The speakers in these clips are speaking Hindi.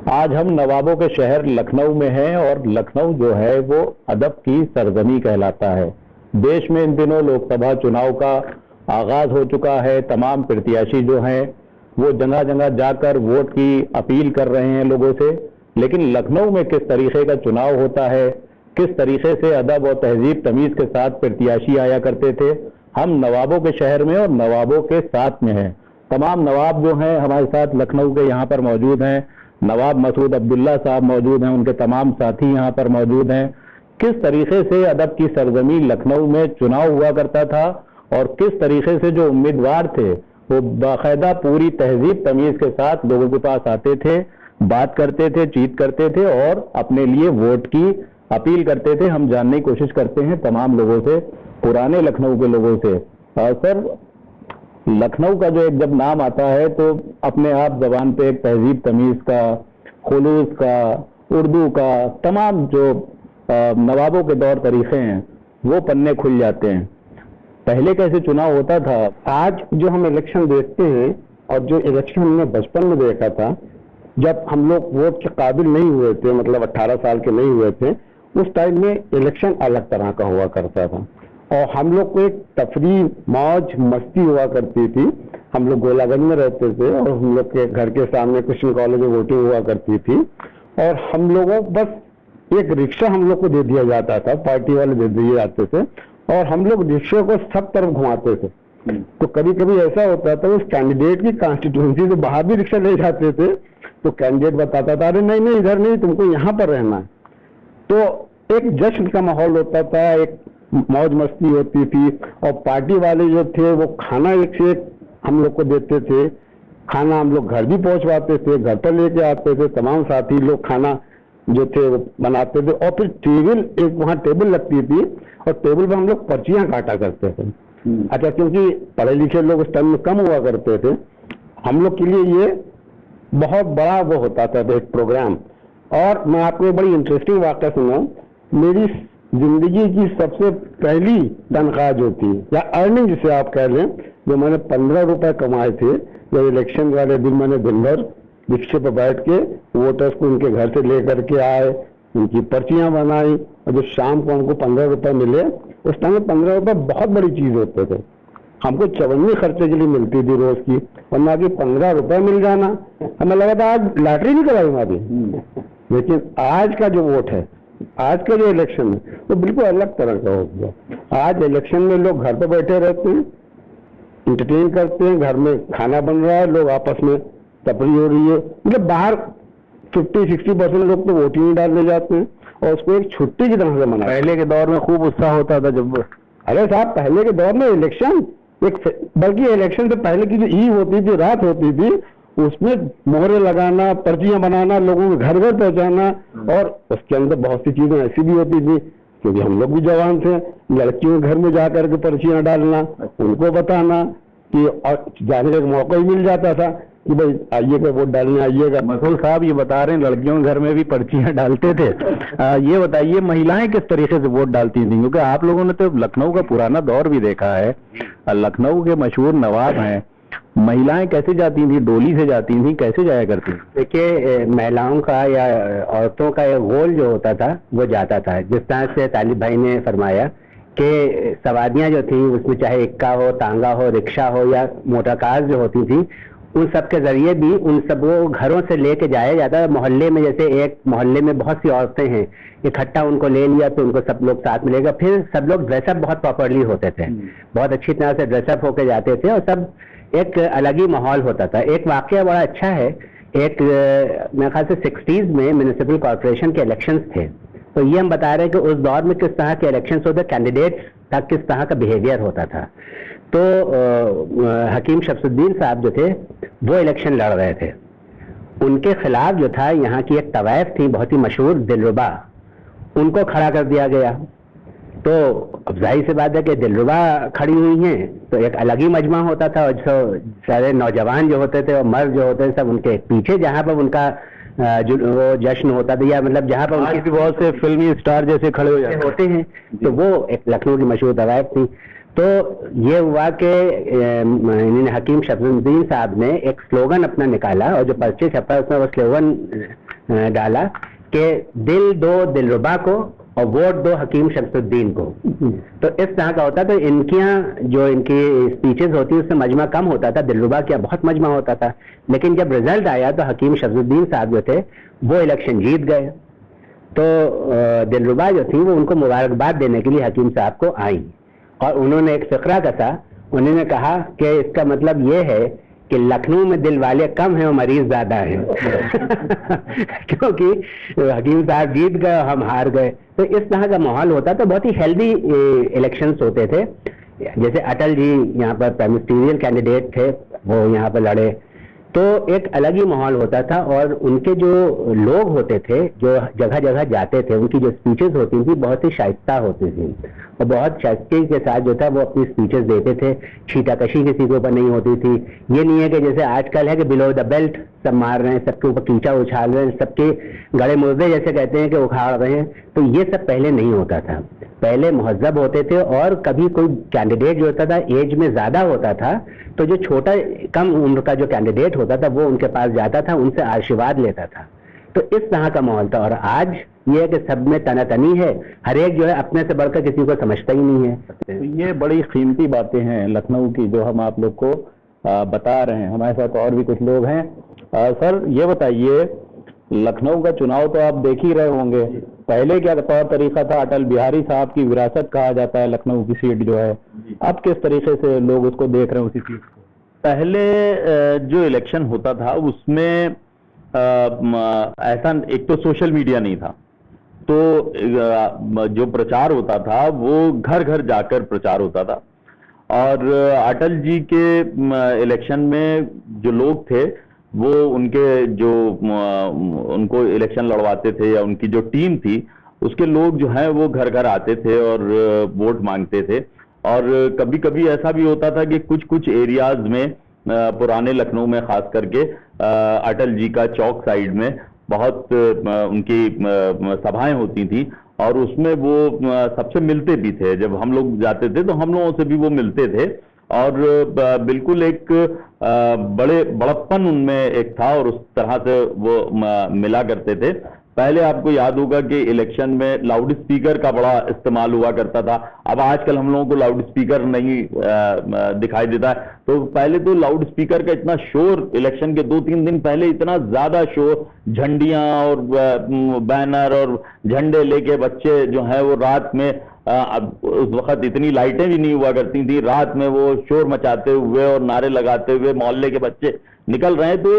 आज हम नवाबों के शहर लखनऊ में हैं और लखनऊ जो है वो अदब की सरजमी कहलाता है। देश में इन दिनों लोकसभा चुनाव का आगाज हो चुका है। तमाम प्रत्याशी जो हैं वो जगह जगह जाकर वोट की अपील कर रहे हैं लोगों से। लेकिन लखनऊ में किस तरीके का चुनाव होता है, किस तरीके से अदब और तहजीब तमीज के साथ प्रत्याशी आया करते थे, हम नवाबों के शहर में और नवाबों के साथ में हैं। तमाम नवाब जो हैं हमारे साथ लखनऊ के यहाँ पर मौजूद हैं। नवाब मसूद अब्दुल्ला साहब मौजूद हैं, उनके तमाम साथी यहाँ पर मौजूद हैं। किस तरीके से अदब की सरजमी लखनऊ में चुनाव हुआ करता था और किस तरीके से जो उम्मीदवार थे वो बाकायदा पूरी तहजीब तमीज के साथ लोगों के पास आते थे, बात करते थे, चीत करते थे और अपने लिए वोट की अपील करते थे। हम जानने की कोशिश करते हैं तमाम लोगों से, पुराने लखनऊ के लोगों से। सर, लखनऊ का जो एक जब नाम आता है तो अपने आप जबान पे एक तहजीब तमीज का, खुलूस का, उर्दू का, तमाम जो नवाबों के दौर तरीके हैं वो पन्ने खुल जाते हैं। पहले कैसे चुनाव होता था? आज जो हम इलेक्शन देखते हैं और जो इलेक्शन हमने बचपन में देखा था, जब हम लोग वोट के काबिल नहीं हुए थे, मतलब 18 साल के नहीं हुए थे, उस टाइम में इलेक्शन अलग तरह का हुआ करता था और हम लोग को एक तफरी, मौज मस्ती हुआ करती थी। हम लोग गोलागंज में रहते थे और हम लोग के घर के सामने कृष्ण कॉलेज में वोटिंग हुआ करती थी और हम लोगों बस एक रिक्शा हम लोग को दे दिया जाता था, पार्टी वाले दे दिए जाते थे और हम लोग रिक्शे को सब तरफ घुमाते थे। तो कभी कभी ऐसा होता था उस कैंडिडेट की कॉन्स्टिट्यूंसी से बाहर भी रिक्शा ले जाते थे तो कैंडिडेट बताता था, अरे नहीं नहीं इधर नहीं, तुमको यहाँ पर रहना है। तो एक जश्न का माहौल होता था, एक मौज मस्ती होती थी और पार्टी वाले जो थे वो खाना एक से एक हम लोग को देते थे। खाना हम लोग घर भी पहुंचवाते थे, घर पर लेके आते थे, तमाम साथी लोग खाना जो थे वो बनाते थे और फिर टेबल, एक वहाँ टेबल लगती थी और टेबल पर हम लोग पर्चियां काटा करते थे। अच्छा, क्योंकि पढ़े लिखे लोग उस टाइम में कम हुआ करते थे, हम लोग के लिए ये बहुत बड़ा वो होता था एक प्रोग्राम। और मैं आपको एक बड़ी इंटरेस्टिंग वाक़या सुनाऊं। मेरी जिंदगी की सबसे पहली तनख्वाह जो थी या अर्निंग जिसे आप कह लें, जो मैंने 15 रुपए कमाए थे, जब इलेक्शन वाले दिन मैंने दिन भर रिक्शे पर बैठ के वोटर्स को उनके घर से लेकर के आए, उनकी पर्चियां बनाई और जो शाम को हमको 15 रुपए मिले, उस टाइम में 15 रुपए बहुत बड़ी चीज होते थे। हमको चवन्नी खर्चे के लिए मिलती थी रोज की, वरना कि 15 रुपए मिल जाना हमें लगा था आज लॉटरी नहीं कराऊंगा अभी। लेकिन आज का जो वोट है, आज का जो इलेक्शन है वो बिल्कुल अलग तरह का हो गया। आज इलेक्शन में लोग घर पर बैठे रहते हैं, इंटरटेन करते हैं, घर में खाना बन रहा है, लोग आपस में तफरी हो रही है। मतलब बाहर 50-60% लोग तो वोटिंग ही डालने जाते हैं और उसको एक छुट्टी की तरह से मनाते हैं। पहले के दौर में खूब उत्साह होता था जब, अरे साहब, पहले के दौर में इलेक्शन बल्कि इलेक्शन से पहले की जो ईव होती थी, रात होती थी, उसमें मोहरे लगाना, पर्चियां बनाना, लोगों को घर घर पहुंचाना और उसके अंदर बहुत सी चीजें ऐसी भी होती थी क्योंकि हम लोग भी जवान थे, लड़कियों के घर में जाकर के पर्चियां डालना, उनको बताना कि और जाने का मौका ही मिल जाता था कि भाई आइएगा वोट डालने आइएगा। मसूद साहब ये बता रहे हैं लड़कियों के घर में भी पर्चियां डालते थे। ये बताइए महिलाएं किस तरीके से वोट डालती थी? क्योंकि आप लोगों ने तो लखनऊ का पुराना दौर भी देखा है, लखनऊ के मशहूर नवाब हैं, महिलाएं कैसे जाती थी? डोली से जाती थी, कैसे जाया करती? देखिए, महिलाओं का या औरतों का एक गोल जो होता था वो जाता था। जिस तरह से तालिब भाई ने फरमाया कि सवारियां जो थी उसमें चाहे इक्का हो, तांगा हो, रिक्शा हो या मोटर कार जो होती थी, उन सब के जरिए भी उन सब वो घरों से लेके जाया जाता है। मोहल्ले में जैसे एक मोहल्ले में बहुत सी औरतें हैं, इकट्ठा उनको ले लिया तो उनको सब लोग साथ मिलेगा। फिर सब लोग ड्रेसअप बहुत प्रॉपरली होते थे, बहुत अच्छी तरह से ड्रेसअप होके जाते थे और सब एक अलग ही माहौल होता था। एक वाकया बड़ा अच्छा है, एक मेरे ख्याल से 60s में म्यूनिसिपल कॉर्पोरेशन के इलेक्शंस थे, तो ये हम बता रहे हैं कि उस दौर में किस तरह के इलेक्शंस होते, कैंडिडेट्स का किस तरह का बिहेवियर होता था। तो हकीम शमसुद्दीन साहब जो थे वो इलेक्शन लड़ रहे थे, उनके खिलाफ जो था यहाँ की एक तवायफ थी बहुत ही मशहूर, दिलरुबा, उनको खड़ा कर दिया गया। तो अब जाहिर सी बात है कि दिलरुबा खड़ी हुई हैं तो एक अलग ही मजमा होता था और जो सारे नौजवान जो होते थे और मर्द जो होते थे सब उनके पीछे, जहाँ पर उनका जो वो जश्न होता था या मतलब जहाँ पर उनकी बहुत से फिल्मी स्टार जैसे खड़े हो जाते होते हैं, तो वो एक लखनऊ की मशहूर तवायफ थी। तो ये हुआ कि हकीम शमसुद्दीन साहब ने एक स्लोगन अपना निकाला और जो पर्चे छपा उसमें वो स्लोगन डाला कि दिल दो दिलरुबा को और वोट दो हकीम शमसुद्दीन को। तो इस तरह का होता। तो जो इनकी स्पीचेस होती उससे मजमा कम होता था, दिलरुबा क्या बहुत मजमा होता था। लेकिन जब रिजल्ट आया तो हकीम शमसुद्दीन साहब जो थे वो इलेक्शन जीत गए। तो दिलरुबा जो थी वो उनको मुबारकबाद देने के लिए हकीम साहब को आई और उन्होंने एक फिक्रा कसा। उन्होंने कहा कि इसका मतलब ये है कि लखनऊ में दिल वाले कम हैं और मरीज ज्यादा हैं। क्योंकि हकीम साहब जीत गए, हम हार गए। तो इस तरह का माहौल होता। तो बहुत ही हेल्दी इलेक्शंस होते थे। जैसे अटल जी यहाँ पर प्रेमिस्टीरियल कैंडिडेट थे, वो यहाँ पर लड़े, तो एक अलग ही माहौल होता था। और उनके जो लोग होते थे जो जगह जगह जाते थे, उनकी जो स्पीचेस होती थी बहुत ही शाइस्ता होती थी और बहुत शाइस्ते के साथ जो था वो अपनी स्पीचेस देते थे। छीटाकशी किसी के ऊपर नहीं होती थी। ये नहीं है कि जैसे आजकल है कि बिलो द बेल्ट सब मार रहे हैं, सबके ऊपर कीचा उछाल रहे हैं, सबके गड़े मुर्दे जैसे कहते हैं कि उखाड़ रहे हैं। तो ये सब पहले नहीं होता था। पहले मुहज्जब होते थे और कभी कोई कैंडिडेट जो होता था एज में ज्यादा होता था तो जो छोटा कम उम्र का जो कैंडिडेट होता था वो उनके पास जाता था, उनसे आशीर्वाद लेता था। तो इस तरह का माहौल था। और आज ये है कि सब में तनातनी है, हर एक जो है अपने से बढ़कर किसी को समझता ही नहीं है। तो ये बड़ी कीमती बातें हैं लखनऊ की जो हम आप लोग को बता रहे हैं। हमारे साथ और भी कुछ लोग हैं। सर ये बताइए, लखनऊ का चुनाव तो आप देख ही रहे होंगे, पहले क्या तौर तरीका था? अटल बिहारी साहब की विरासत कहा जाता है लखनऊ की सीट जो है, अब किस तरीके से लोग उसको देख रहे हैं उसी सीट को? पहले जो इलेक्शन होता था उसमें ऐसा एक तो सोशल मीडिया नहीं था, तो जो प्रचार होता था वो घर घर जाकर प्रचार होता था। और अटल जी के इलेक्शन में जो लोग थे वो उनके जो उनको इलेक्शन लड़वाते थे या उनकी जो टीम थी उसके लोग जो हैं वो घर घर आते थे और वोट मांगते थे। और कभी कभी ऐसा भी होता था कि कुछ कुछ एरियाज में पुराने लखनऊ में खास करके अटल जी का चौक साइड में बहुत उनकी सभाएं होती थी और उसमें वो सबसे मिलते भी थे। जब हम लोग जाते थे तो हम लोगों से भी वो मिलते थे और बिल्कुल एक बड़प्पन उनमें एक था और उस तरह से वो मिला करते थे। पहले आपको याद होगा कि इलेक्शन में लाउड स्पीकर का बड़ा इस्तेमाल हुआ करता था। अब आजकल हम लोगों को लाउड स्पीकर नहीं दिखाई देता है। तो पहले तो लाउड स्पीकर का इतना शोर, इलेक्शन के 2-3 दिन पहले इतना ज्यादा शोर, झंडियां और बैनर और झंडे लेके बच्चे जो है वो रात में अब उस वक्त इतनी लाइटें भी नहीं हुआ करती थी, रात में वो शोर मचाते हुए और नारे लगाते हुए मोहल्ले के बच्चे निकल रहे हैं। तो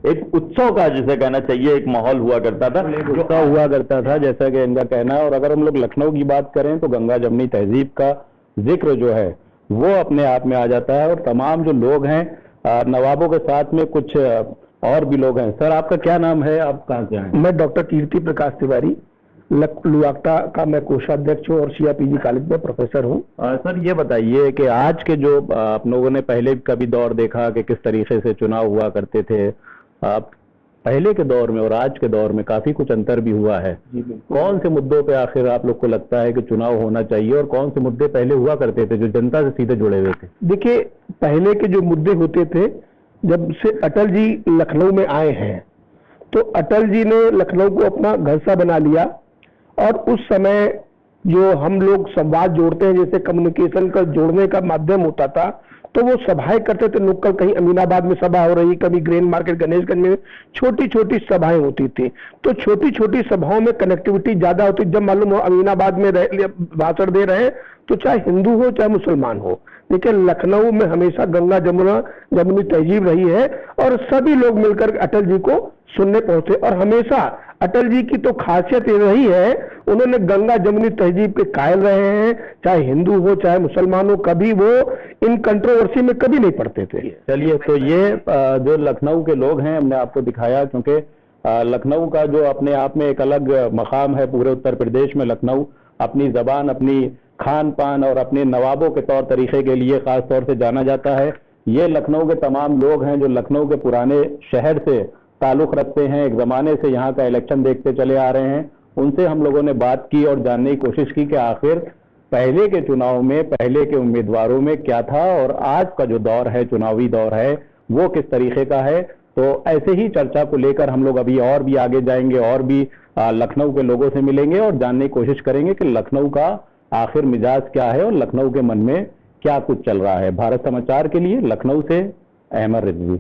एक उत्सव का जिसे कहना चाहिए एक माहौल हुआ करता था, उत्सव हुआ करता था जैसा कि इनका कहना है। और अगर हम लोग लखनऊ की बात करें तो गंगा जमनी तहजीब का जिक्र जो है वो अपने आप में आ जाता है। और तमाम जो लोग हैं नवाबों के साथ में कुछ और भी लोग हैं। सर आपका क्या नाम है, आप कहाँ से हैं? मैं डॉक्टर कीर्ति प्रकाश तिवारी, लुआक्टा का मैं कोषाध्यक्ष हूँ और CRPG कॉलेज में प्रोफेसर हूँ। सर ये बताइए कि आज के जो आप लोगों ने पहले का भी दौर देखा कि किस तरीके से चुनाव हुआ करते थे, पहले के दौर में और आज के दौर में काफी कुछ अंतर भी हुआ है। कौन से मुद्दों पे आखिर आप लोग को लगता है कि चुनाव होना चाहिए और कौन से मुद्दे पहले हुआ करते थे जो जनता से सीधे जुड़े हुए थे? देखिए, पहले के जो मुद्दे होते थे, जब से अटल जी लखनऊ में आए हैं तो अटल जी ने लखनऊ को अपना घर सा बना लिया। और उस समय जो हम लोग संवाद जोड़ते हैं, जैसे कम्युनिकेशन का जोड़ने का माध्यम होता था, तो वो सभाएं करते थे नुक्कड़, कहीं अमीनाबाद में सभा हो रही, कभी ग्रेन मार्केट गणेशगंज में छोटी छोटी सभाएं होती थी। तो छोटी छोटी सभाओं में कनेक्टिविटी ज्यादा होती। जब मालूम हो अमीनाबाद में भाषण दे रहे हैं तो चाहे हिंदू हो चाहे मुसलमान हो, लेकिन लखनऊ में हमेशा गंगा जमुनी तहजीब रही है और सभी लोग मिलकर अटल जी को सुनने पहुंचे। और हमेशा अटल जी की तो खासियत ये रही है, उन्होंने गंगा जमुनी तहजीब के कायल रहे हैं, चाहे हिंदू हो चाहे मुसलमान हो, कभी वो इन कंट्रोवर्सी में कभी नहीं पड़ते थे। चलिए, तो ये जो लखनऊ के लोग हैं हमने आपको दिखाया, क्योंकि लखनऊ का जो अपने आप में एक अलग मकाम है पूरे उत्तर प्रदेश में। लखनऊ अपनी जबान, अपनी खान पान और अपने नवाबों के तौर तरीके के लिए खास तौर से जाना जाता है। ये लखनऊ के तमाम लोग हैं जो लखनऊ के पुराने शहर से ताल्लुक रखते हैं, एक जमाने से यहाँ का इलेक्शन देखते चले आ रहे हैं। उनसे हम लोगों ने बात की और जानने की कोशिश की कि आखिर पहले के चुनाव में पहले के उम्मीदवारों में क्या था और आज का जो दौर है, चुनावी दौर है, वो किस तरीके का है। तो ऐसे ही चर्चा को लेकर हम लोग अभी और भी आगे जाएंगे और भी लखनऊ के लोगों से मिलेंगे और जानने की कोशिश करेंगे कि लखनऊ का आखिर मिजाज क्या है और लखनऊ के मन में क्या कुछ चल रहा है। भारत समाचार के लिए लखनऊ से अहमद रिजवी।